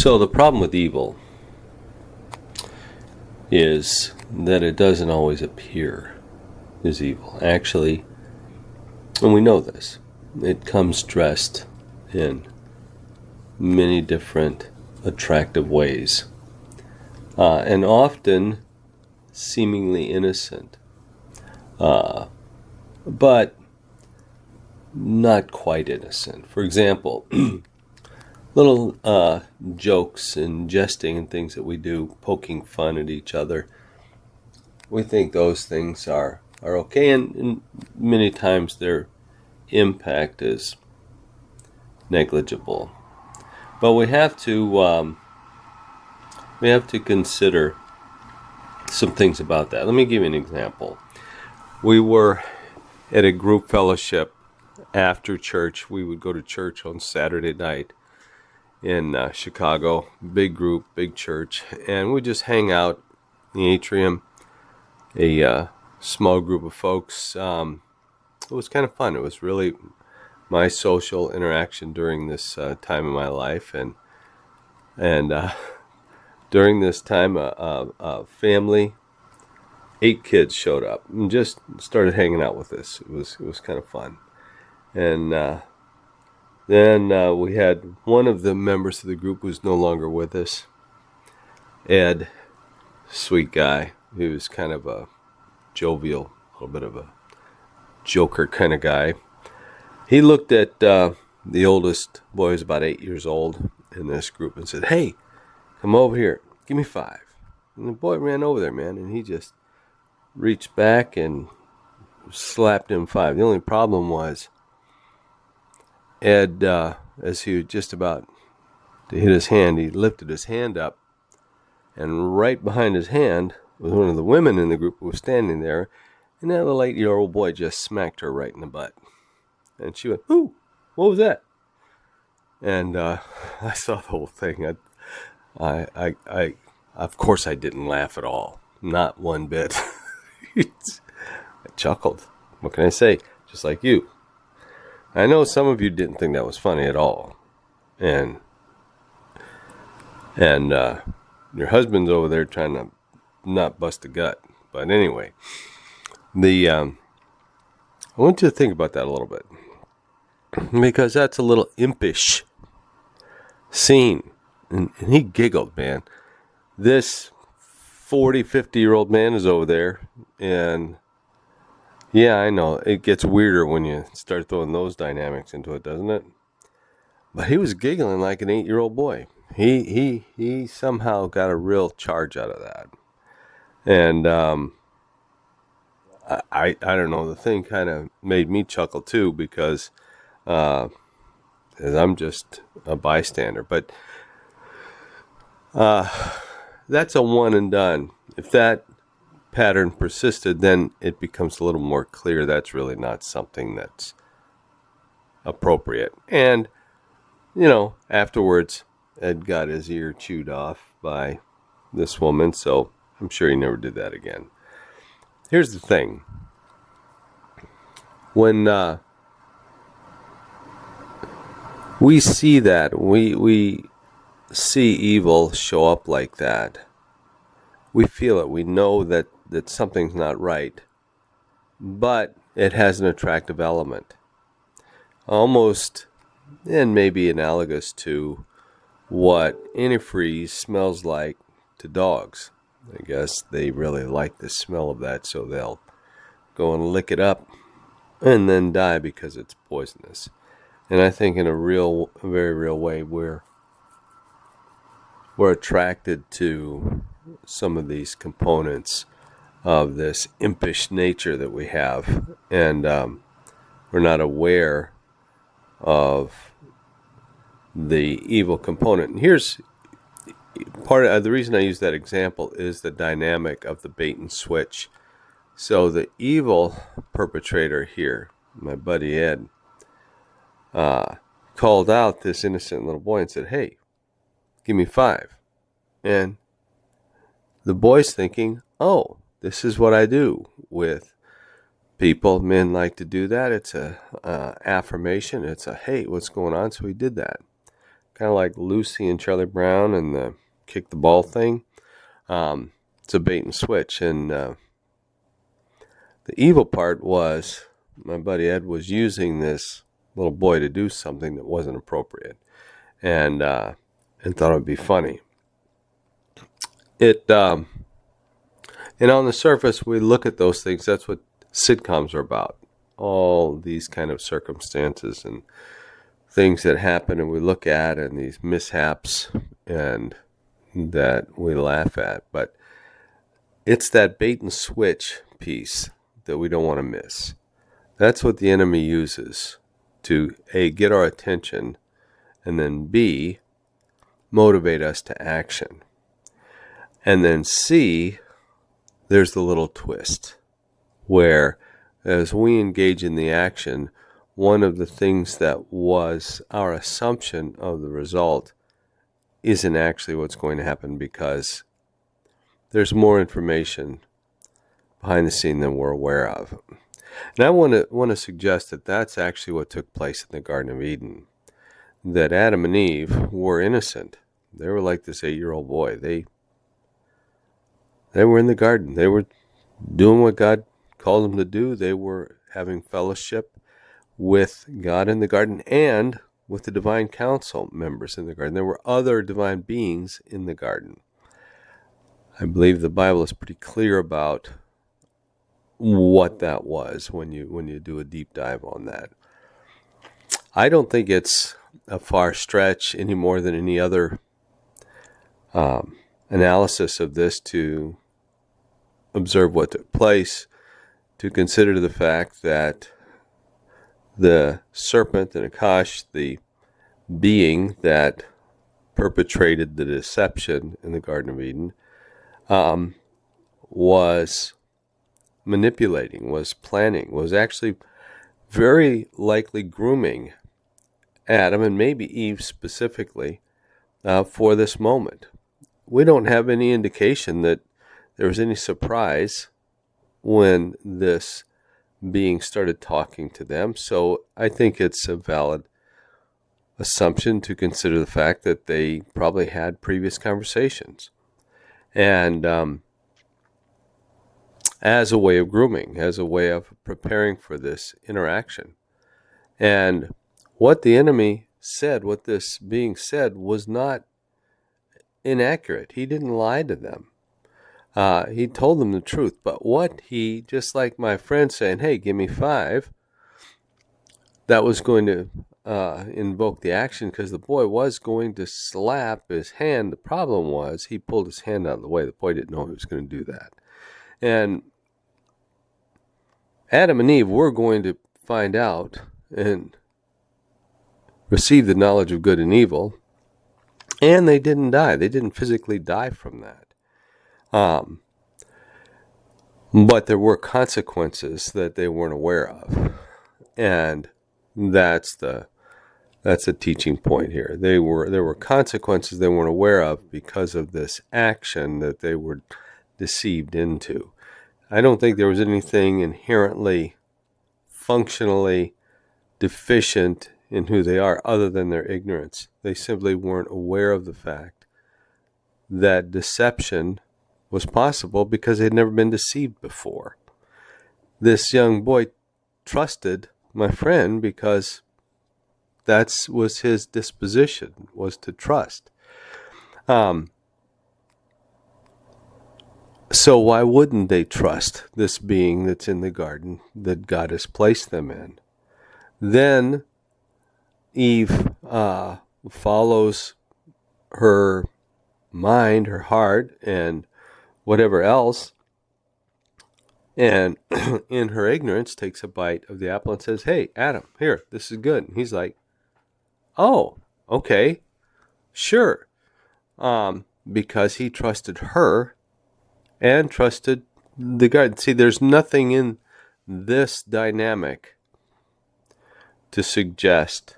So the problem with evil is that it doesn't always appear as evil. Actually, and we know this, it comes dressed in many different attractive ways, and often seemingly innocent, but not quite innocent. For example, little jokes and jesting and things that we do, poking fun at each other. We think those things are okay, and many times their impact is negligible. But we have to consider some things about that. Let me give you an example. We were at a group fellowship after church. We would go to church on Saturday night in Chicago, big group, big church, and we just hang out in the atrium, a small group of folks. It was kind of fun. It was really my social interaction during this time in my life, and during this time, a family, 8 kids showed up and just started hanging out with us. It was kind of fun, and then we had one of the members of the group who's no longer with us, Ed, sweet guy. He was kind of a jovial, a little bit of a joker kind of guy. He looked at the oldest boy, who's about 8 years old in this group, and said, "Hey, come over here, give me 5." And the boy ran over there, man, and he just reached back and slapped him 5. The only problem was Ed, as he was just about to hit his hand, he lifted his hand up, and right behind his hand was one of the women in the group who was standing there, and that little 8-year-old boy just smacked her right in the butt. And she went, "Ooh, what was that?" And I saw the whole thing. I of course I didn't laugh at all, not one bit. I chuckled. What can I say? Just like you. I know some of you didn't think that was funny at all, and your husband's over there trying to not bust a gut. But anyway, I want you to think about that a little bit, because that's a little impish scene. And he giggled, man. This 40, 50-year-old man is over there, and yeah, I know, it gets weirder when you start throwing those dynamics into it, doesn't it? But he was giggling like an 8-year-old boy. He somehow got a real charge out of that. And I don't know, the thing kind of made me chuckle too, because I'm just a bystander. But that's a one and done. If that pattern persisted, then it becomes a little more clear that's really not something that's appropriate. And, afterwards, Ed got his ear chewed off by this woman, so I'm sure he never did that again. Here's the thing. When we see that, we see evil show up like that, we feel it. We know that something's not right, but it has an attractive element. Almost, and maybe analogous to what antifreeze smells like to dogs. I guess they really like the smell of that, so they'll go and lick it up and then die because it's poisonous. And I think in a very real way, we're attracted to some of these components of this impish nature that we have, and we're not aware of the evil component. And here's part of the reason I use that example is the dynamic of the bait and switch. So the evil perpetrator here, my buddy Ed, called out this innocent little boy and said, "Hey, give me 5." And the boy's thinking, "Oh, this is what I do with people. Men like to do that. It's a affirmation. It's a, hey, what's going on?" So he did that. kind of like Lucy and Charlie Brown and the kick the ball thing. It's a bait and switch. And the evil part was my buddy Ed was using this little boy to do something that wasn't appropriate, and thought it would be funny. And on the surface, we look at those things. That's what sitcoms are about. All these kind of circumstances and things that happen, and we look at, and these mishaps, and that we laugh at. But it's that bait and switch piece that we don't want to miss. That's what the enemy uses to A, get our attention, and then B, motivate us to action. And then C, there's the little twist where as we engage in the action, one of the things that was our assumption of the result isn't actually what's going to happen, because there's more information behind the scene than we're aware of. And I want to suggest that that's actually what took place in the Garden of Eden. That Adam and Eve were innocent. They were like this 8-year-old boy. They were in the garden. They were doing what God called them to do. They were having fellowship with God in the garden and with the divine council members in the garden. There were other divine beings in the garden. I believe the Bible is pretty clear about what that was when you do a deep dive on that. I don't think it's a far stretch any more than any other analysis of this to observe what took place, to consider the fact that the serpent, the Nakash, the being that perpetrated the deception in the Garden of Eden, was manipulating, was planning, was actually very likely grooming Adam and maybe Eve specifically for this moment. We don't have any indication that there was any surprise when this being started talking to them. So I think it's a valid assumption to consider the fact that they probably had previous conversations. And as a way of grooming, as a way of preparing for this interaction. And what the enemy said, what this being said, was not inaccurate. He didn't lie to them. He told them the truth. But what he, just like my friend saying, hey, give me 5, that was going to invoke the action, because the boy was going to slap his hand. The problem was he pulled his hand out of the way. The boy didn't know he was going to do that. And Adam and Eve were going to find out and receive the knowledge of good and evil, and they didn't die. They didn't physically die from that. But there were consequences that they weren't aware of, and that's a teaching point here. There were consequences they weren't aware of because of this action that they were deceived into. I don't think there was anything inherently, functionally deficient in who they are other than their ignorance. They simply weren't aware of the fact that deception was possible because they'd never been deceived before. This young boy trusted my friend because that was his disposition, was to trust. So why wouldn't they trust this being that's in the garden that God has placed them in? Then Eve follows her mind, her heart, and whatever else, and in her ignorance takes a bite of the apple and says, hey, Adam, here, this is good. And he's like, oh, okay, sure. Because he trusted her and trusted the garden. See, there's nothing in this dynamic to suggest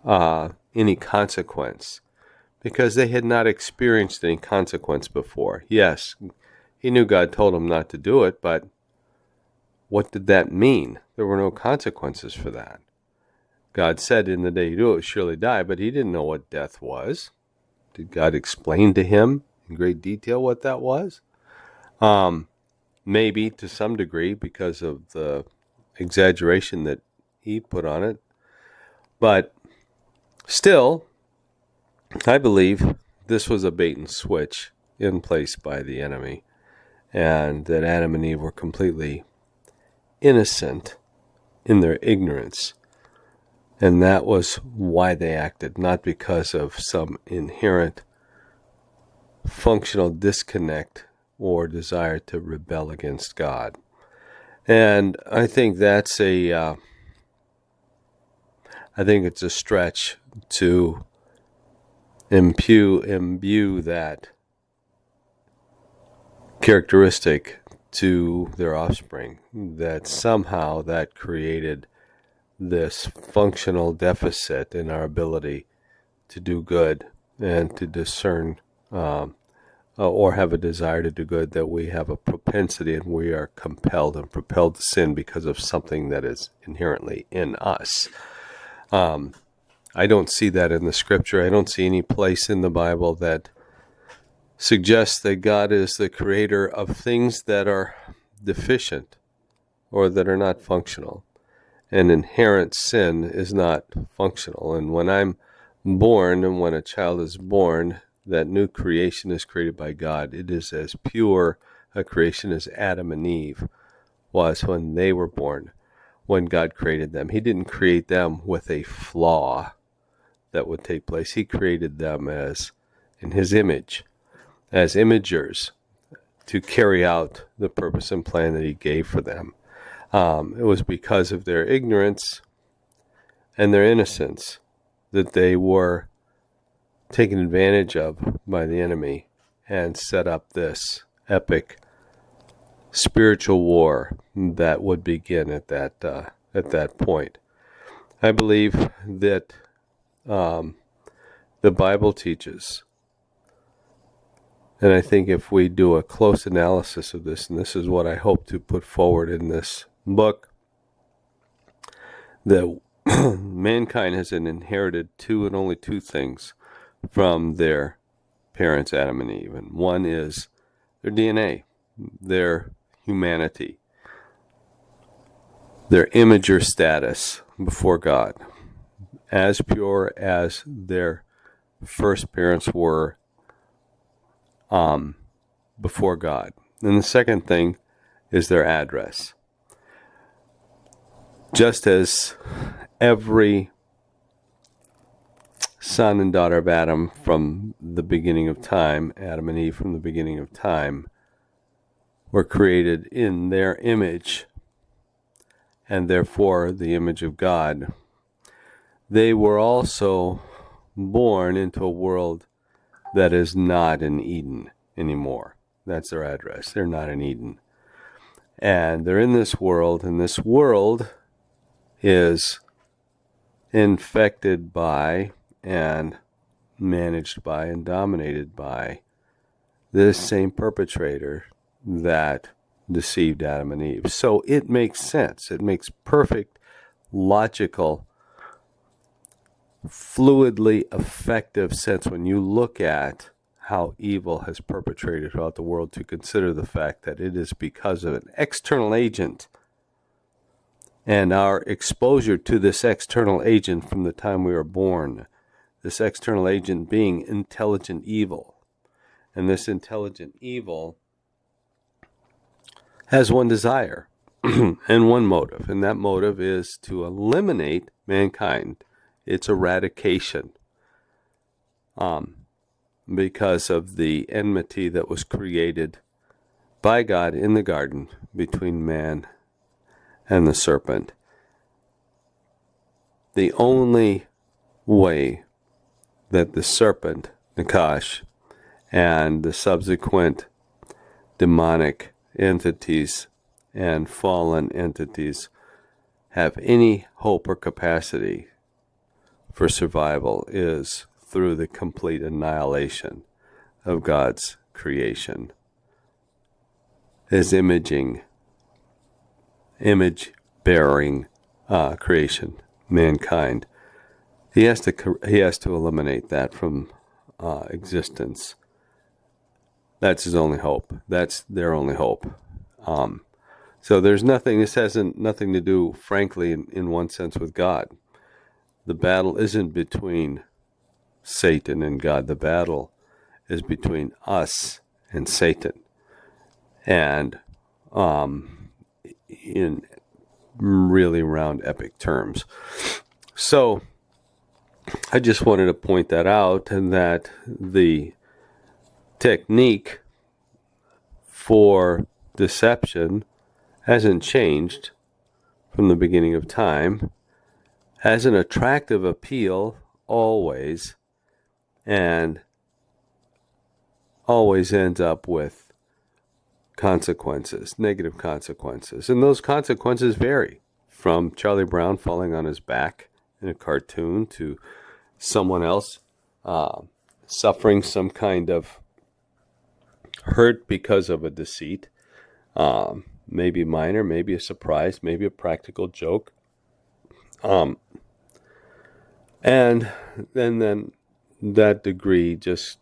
any consequence, because they had not experienced any consequence before. Yes, he knew God told him not to do it, but what did that mean? There were no consequences for that. God said, in the day you do it, surely die, but he didn't know what death was. Did God explain to him in great detail what that was? Maybe to some degree because of the exaggeration that he put on it. But still, I believe this was a bait and switch in place by the enemy, and that Adam and Eve were completely innocent in their ignorance. And that was why they acted, not because of some inherent functional disconnect or desire to rebel against God. And I think that's I think it's a stretch to imbue that characteristic to their offspring, that somehow that created this functional deficit in our ability to do good and to discern or have a desire to do good, that we have a propensity and we are compelled and propelled to sin because of something that is inherently in us. I don't see that in the scripture. I don't see any place in the Bible that suggests that God is the creator of things that are deficient or that are not functional. And inherent sin is not functional. And when I'm born, and when a child is born, that new creation is created by God. It is as pure a creation as Adam and Eve was when they were born, when God created them. He didn't create them with a flaw that would take place. He created them as in his image, as imagers, to carry out the purpose and plan that he gave for them. It was because of their ignorance and their innocence that they were taken advantage of by the enemy and set up this epic spiritual war that would begin at that point. I believe that the Bible teaches, and I think if we do a close analysis of this, and this is what I hope to put forward in this book, that mankind has inherited two and only two things from their parents, Adam and Eve. And one is their DNA, their humanity, their imager status before God, as pure as their first parents were before God. And the second thing is their address. Just as every son and daughter of Adam from the beginning of time, Adam and Eve from the beginning of time, were created in their image, and therefore the image of God, they were also born into a world that is not in Eden anymore. That's their address. They're not in Eden. And they're in this world, and this world is infected by and managed by and dominated by this same perpetrator that deceived Adam and Eve. So it makes sense. It makes perfect, logical, fluidly effective sense when you look at how evil has perpetrated throughout the world to consider the fact that it is because of an external agent, and our exposure to this external agent from the time we were born, this external agent being intelligent evil. And this intelligent evil has one desire and one motive, and that motive is to eliminate mankind, its eradication, because of the enmity that was created by God in the garden between man and the serpent. The only way that the serpent, Nakash, and the subsequent demonic entities and fallen entities have any hope or capacity for survival is through the complete annihilation of God's creation. His image-bearing creation, mankind. He has to eliminate that from existence. That's his only hope. That's their only hope. So there's nothing. This has nothing to do, frankly, in one sense, with God. The battle isn't between Satan and God. The battle is between us and Satan, and in really round epic terms. So I just wanted to point that out, and that the technique for deception hasn't changed from the beginning of time, has an attractive appeal always, and always ends up with consequences, negative consequences. And those consequences vary from Charlie Brown falling on his back in a cartoon to someone else suffering some kind of hurt because of a deceit. Maybe minor, maybe a surprise, maybe a practical joke. And then that degree just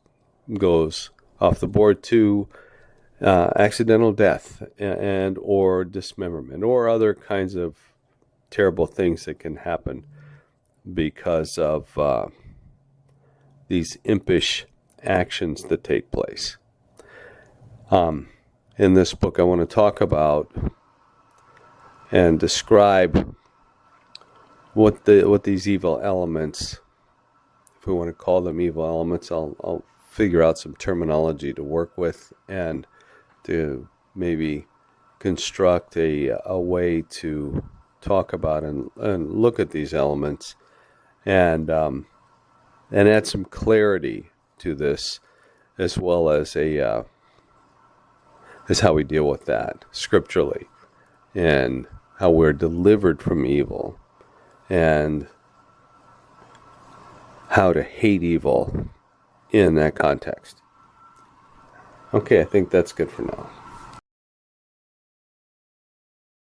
goes off the board to accidental death and or dismemberment or other kinds of terrible things that can happen because of these impish actions that take place. In this book, I want to talk about and describe what these evil elements, if we want to call them evil elements, I'll figure out some terminology to work with and to maybe construct a way to talk about and look at these elements and add some clarity to this, as well as as how we deal with that scripturally, and how we're delivered from evil, and how to hate evil in that context. Okay, I think that's good for now.